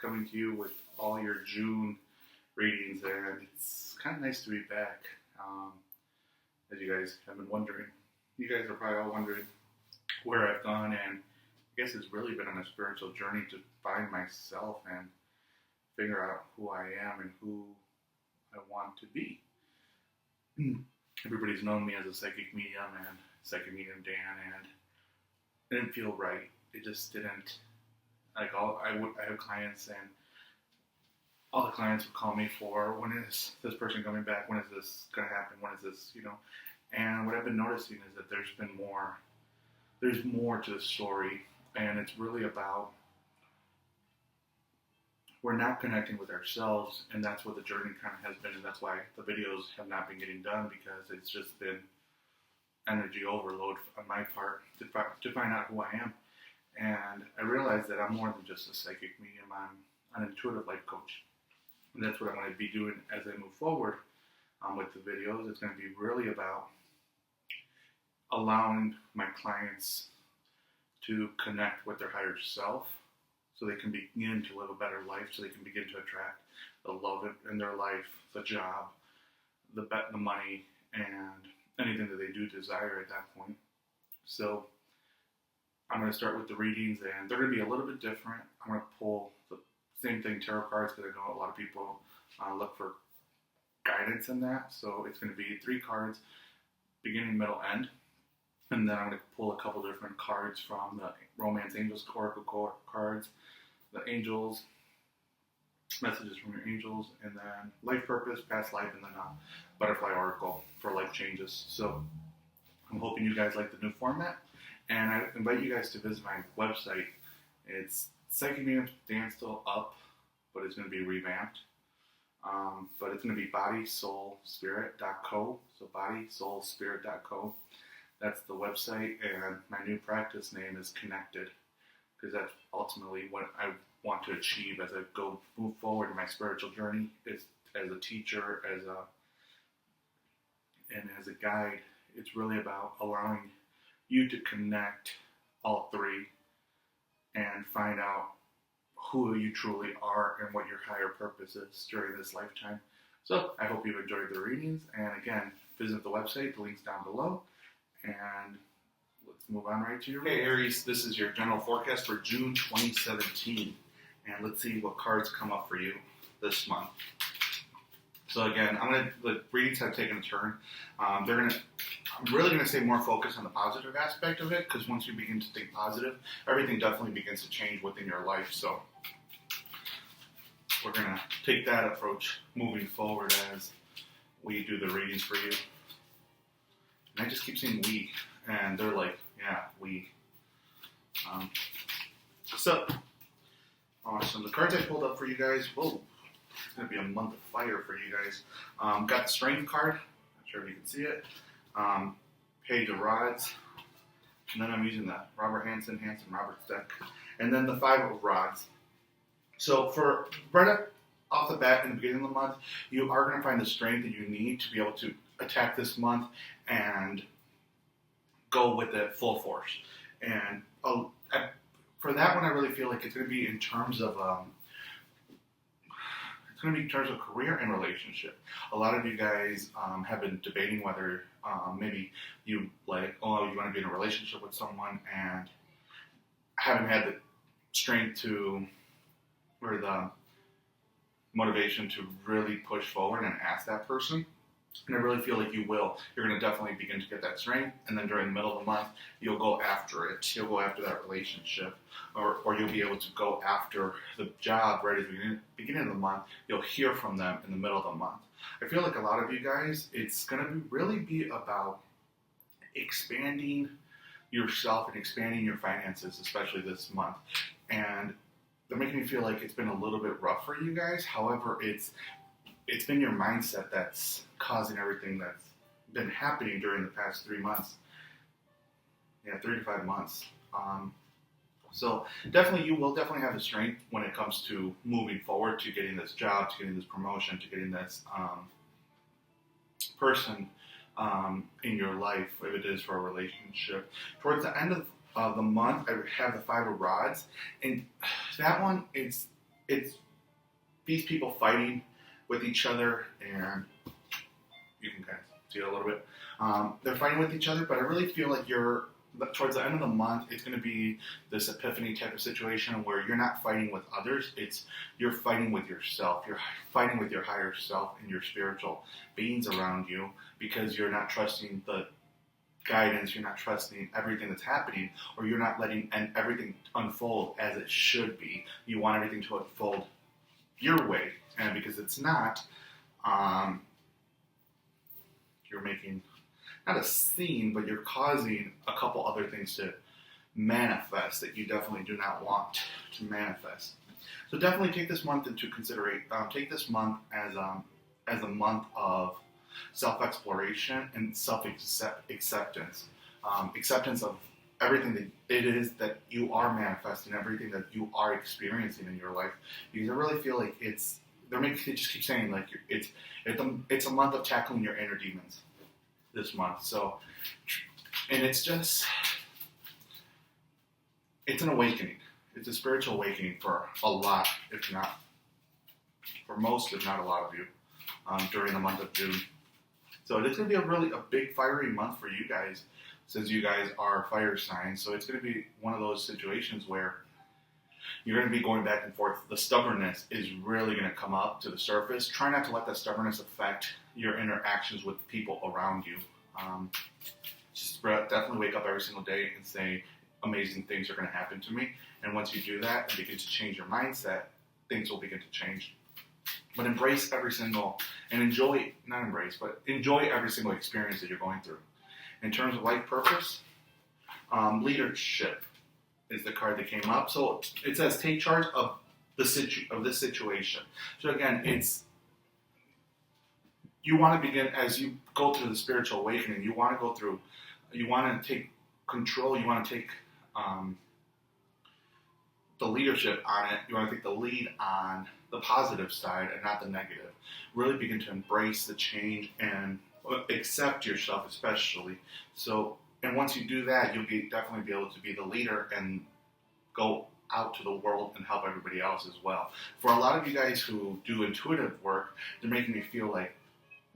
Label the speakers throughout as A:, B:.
A: coming to you with all your June readings, and it's kind of nice to be back. As you guys have been wondering, you guys are probably all wondering where I've gone, and I guess it's really been on a spiritual journey to find myself and figure out who I am and who I want to be. Everybody's known me as a psychic medium and psychic medium Dan, and it didn't feel right. It just didn't. I have clients, and all the clients would call me for, when is this person coming back? When is this going to happen? When is this, And what I've been noticing is that there's more to the story, and it's really about we're not connecting with ourselves, and that's what the journey kind of has been, and that's why the videos have not been getting done, because it's just been energy overload on my part to find out who I am. And I realized that I'm more than just a psychic medium. I'm an intuitive life coach. And that's what I'm going to be doing as I move forward with the videos. It's going to be really about allowing my clients to connect with their higher self so they can begin to live a better life, so they can begin to attract the love in their life, the job, the money, and anything that they do desire at that point. So I'm going to start with the readings, and they're going to be a little bit different. I'm going to pull the same thing, tarot cards, because I know a lot of people look for guidance in that. So it's going to be 3 cards, beginning, middle, end. And then I'm going to pull a couple different cards from the Romance Angels Oracle cards, the Angels, messages from your angels, and then life purpose, past life, and then Butterfly Oracle for life changes. So I'm hoping you guys like the new format. And I invite you guys to visit my website. It's Psychic Medium Dan still up, but it's going to be revamped. But it's going to be bodysoulspirit.co. So bodysoulspirit.co. That's the website, and my new practice name is Connected, because that's ultimately what I want to achieve as I move forward in my spiritual journey. Is as a teacher, and as a guide. It's really about allowing you to connect all 3 and find out who you truly are and what your higher purpose is during this lifetime. So I hope you've enjoyed the readings, and again, visit the website, the link's down below, and let's move on right to your reading. Hey Aries, this is your general forecast for June 2017, and let's see what cards come up for you this month. So again, the readings have taken a turn. I'm really going to stay more focused on the positive aspect of it, because once you begin to think positive, everything definitely begins to change within your life. So we're going to take that approach moving forward as we do the readings for you. And I just keep saying we, and they're like, yeah, we. So, awesome. The cards I pulled up for you guys, whoa, it's going to be a month of fire for you guys. Got the Strength card. Not sure if you can see it. Page of Rods, and then I'm using the Robert Roberts deck, and then the 5 of Rods. So for right off the bat in the beginning of the month, you are going to find the strength that you need to be able to attack this month and go with it full force. And for that one, I really feel like it's going to be in terms of career and relationship. A lot of you guys have been debating whether maybe you you want to be in a relationship with someone and haven't had the strength or the motivation to really push forward and ask that person. And I really feel like you will. You're going to definitely begin to get that strength, and then during the middle of the month, you'll go after it. You'll go after that relationship, or you'll be able to go after the job right at the beginning of the month. You'll hear from them in the middle of the month. I feel like a lot of you guys, it's going to really be about expanding yourself and expanding your finances, especially this month. And they're making me feel like it's been a little bit rough for you guys. However, it's been your mindset that's causing everything that's been happening during the past 3 months. Yeah, 3 to 5 months. So you will definitely have the strength when it comes to moving forward, to getting this job, to getting this promotion, to getting this person in your life, if it is for a relationship. Towards the end of the month, I have the 5 of Rods, and that one, it's it's these people fighting with each other, and you can kind of see it a little bit. They're fighting with each other, but I really feel like towards the end of the month, it's going to be this epiphany type of situation where you're not fighting with others. You're fighting with yourself. You're fighting with your higher self and your spiritual beings around you, because you're not trusting the guidance, you're not trusting everything that's happening, or you're not letting everything unfold as it should be. You want everything to unfold your way, and because it's not, you're making not a scene, but you're causing a couple other things to manifest that you definitely do not want to manifest. So definitely take this month into consideration. Take this month as a month of self-exploration and self-acceptance. Acceptance of everything that it is that you are manifesting, everything that you are experiencing in your life. Because I really feel like they just keep saying like it's a month of tackling your inner demons this month. So, and it's an awakening. It's a spiritual awakening for a lot, if not for most, if not a lot of you, during the month of June. So it's going to be a big fiery month for you guys, since you guys are fire signs. So it's going to be one of those situations where you're going to be going back and forth. The stubbornness is really going to come up to the surface. Try not to let that stubbornness affect your interactions with people around you. Just definitely wake up every single day and say, amazing things are going to happen to me. And once you do that and begin to change your mindset, things will begin to change. But enjoy every single experience that you're going through. In terms of life purpose, leadership is the card that came up. So it says take charge of this situation. So again, you want to begin as you go through the spiritual awakening. You want to take control. You want to take the leadership on it. You want to take the lead on the positive side and not the negative. Really begin to embrace the change and accept yourself, especially. So, and once you do that, you'll definitely be able to be the leader and go out to the world and help everybody else as well. For a lot of you guys who do intuitive work, they're making me feel like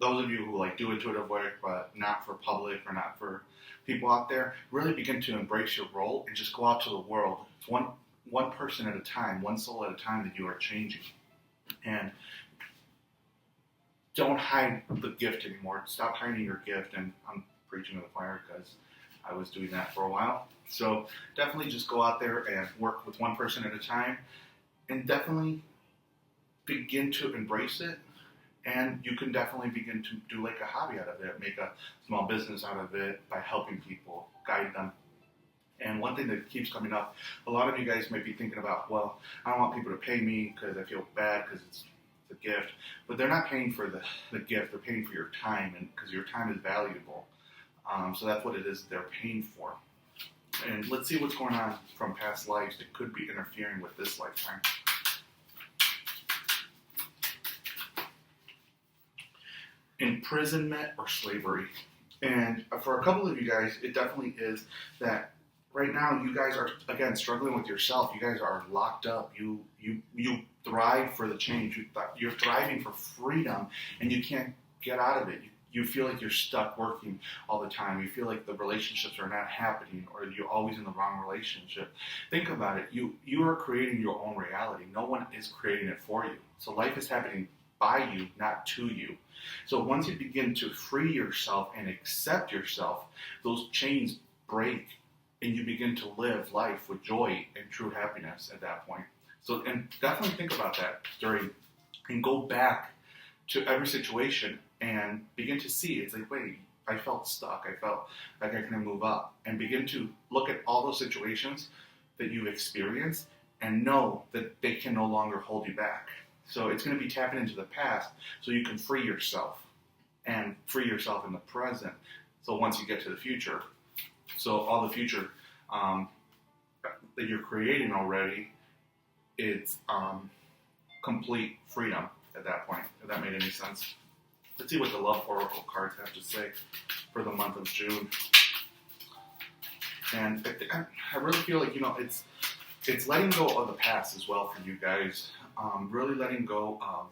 A: those of you who like do intuitive work but not for public or not for people out there, really begin to embrace your role and just go out to the world. It's one person at a time, one soul at a time that you are changing. And don't hide the gift anymore. Stop hiding your gift. And I'm preaching to the choir because I was doing that for a while. So definitely just go out there and work with one person at a time, and definitely begin to embrace it. And you can definitely begin to do like a hobby out of it, make a small business out of it by helping people, guide them. And one thing that keeps coming up, a lot of you guys might be thinking about, well, I don't want people to pay me because I feel bad because it's a gift. But they're not paying for the gift, they're paying for your time, and because your time is valuable. So that's what it is they're paying for. And let's see what's going on from past lives that could be interfering with this lifetime. Imprisonment or slavery. And for a couple of you guys, it definitely is that right now you guys are, again, struggling with yourself. You guys are locked up. You thrive for the change. You're thriving for freedom, and you can't get out of it. You feel like you're stuck working all the time. You feel like the relationships are not happening, or you're always in the wrong relationship. Think about it. You are creating your own reality. No one is creating it for you. So life is happening by you, not to you. So once you begin to free yourself and accept yourself, those chains break, and you begin to live life with joy and true happiness at that point. So, and definitely think about that and go back to every situation and begin to see, it's like, wait, I felt stuck. I felt like I couldn't move up. And begin to look at all those situations that you've experienced and know that they can no longer hold you back. So it's going to be tapping into the past so you can free yourself and free yourself in the present. So once you get to the future, so all the future that you're creating already, it's complete freedom at that point, if that made any sense. Let's see what the Love Oracle cards have to say for the month of June. And I really feel like, it's letting go of the past as well for you guys. Really letting go of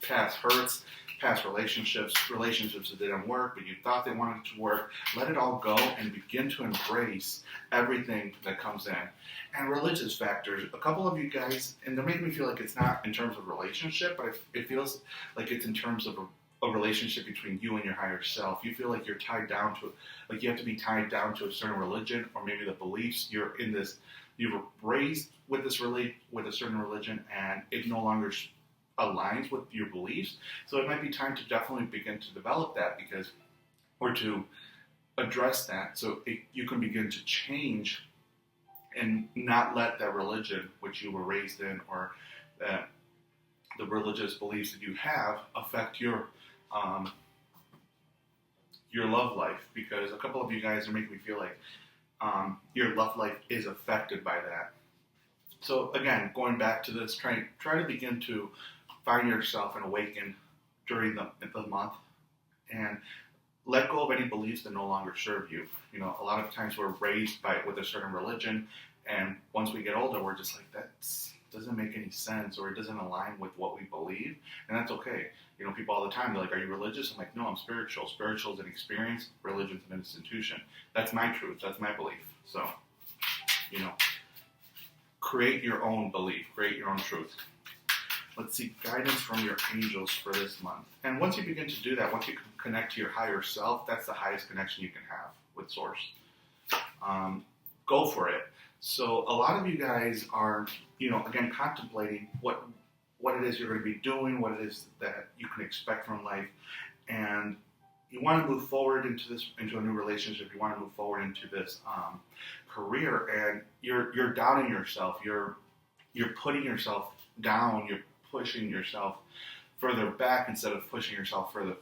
A: past hurts, past relationships that didn't work, but you thought they wanted to work. Let it all go and begin to embrace everything that comes in. And religious factors, a couple of you guys, and they're making me feel like it's not in terms of relationship, but it feels like it's in terms of a relationship between you and your higher self. You feel like you're tied down to, like you have to be tied down to a certain religion, or maybe the beliefs you're in this, you were raised with this with a certain religion, and it no longer aligns with your beliefs. So it might be time to definitely begin to develop that, or to address that, so you can begin to change and not let that religion which you were raised in, or that the religious beliefs that you have, affect your love life. Because a couple of you guys are making me feel like your love life is affected by that. So again, going back to this, try to begin to find yourself and awaken during the month, and let go of any beliefs that no longer serve you. You know, a lot of times we're raised with a certain religion, and once we get older, we're just like, that doesn't make any sense, or it doesn't align with what we believe, and that's okay. You know, people all the time, they're like, are you religious? I'm like, no, I'm spiritual. Spiritual is an experience, religion's an institution. That's my truth, that's my belief. So, you know, create your own belief, create your own truth. Let's see, guidance from your angels for this month. And once you begin to do that, once you connect to your higher self, that's the highest connection you can have with Source. Go for it. So a lot of you guys are, you know, again, contemplating what it is you're going to be doing, what it is that you can expect from life, and you want to move forward into a new relationship. You want to move forward into this career, and you're doubting yourself. You're putting yourself down. You're pushing yourself further back instead of pushing yourself further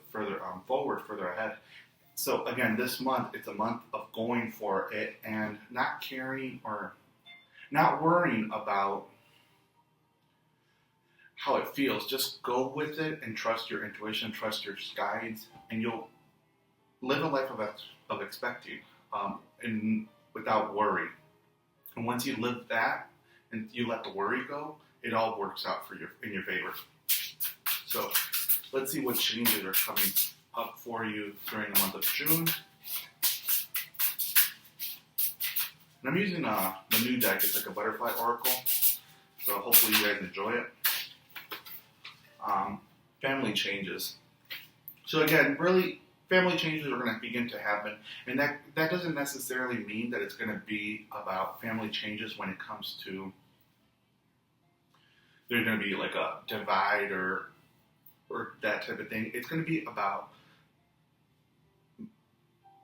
A: forward, further ahead. So again, this month, it's a month of going for it and not caring or not worrying about how it feels. Just go with it and trust your intuition, trust your guides, and you'll live a life of expecting, and without worry. And once you live that and you let the worry go, it all works out in your favor. So let's see what changes are coming up for you during the month of June. And I'm using the new deck. It's like a butterfly oracle. So hopefully you guys enjoy it. Family changes. So again, really, family changes are going to begin to happen. And that doesn't necessarily mean that it's going to be about family changes when it comes to there's going to be like a divide or that type of thing. It's going to be about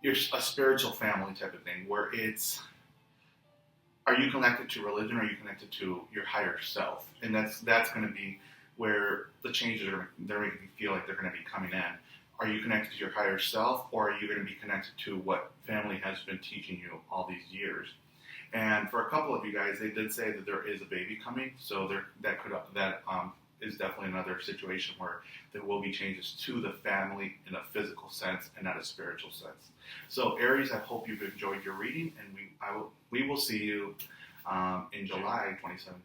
A: a spiritual family type of thing, where it's, are you connected to religion, or are you connected to your higher self? And that's going to be where the changes they're making you feel like they're going to be coming in. Are you connected to your higher self, or are you going to be connected to what family has been teaching you all these years? And for a couple of you guys, they did say that there is a baby coming, so that is definitely another situation where there will be changes to the family in a physical sense and not a spiritual sense. So Aries, I hope you've enjoyed your reading, and we will see you in July 2017.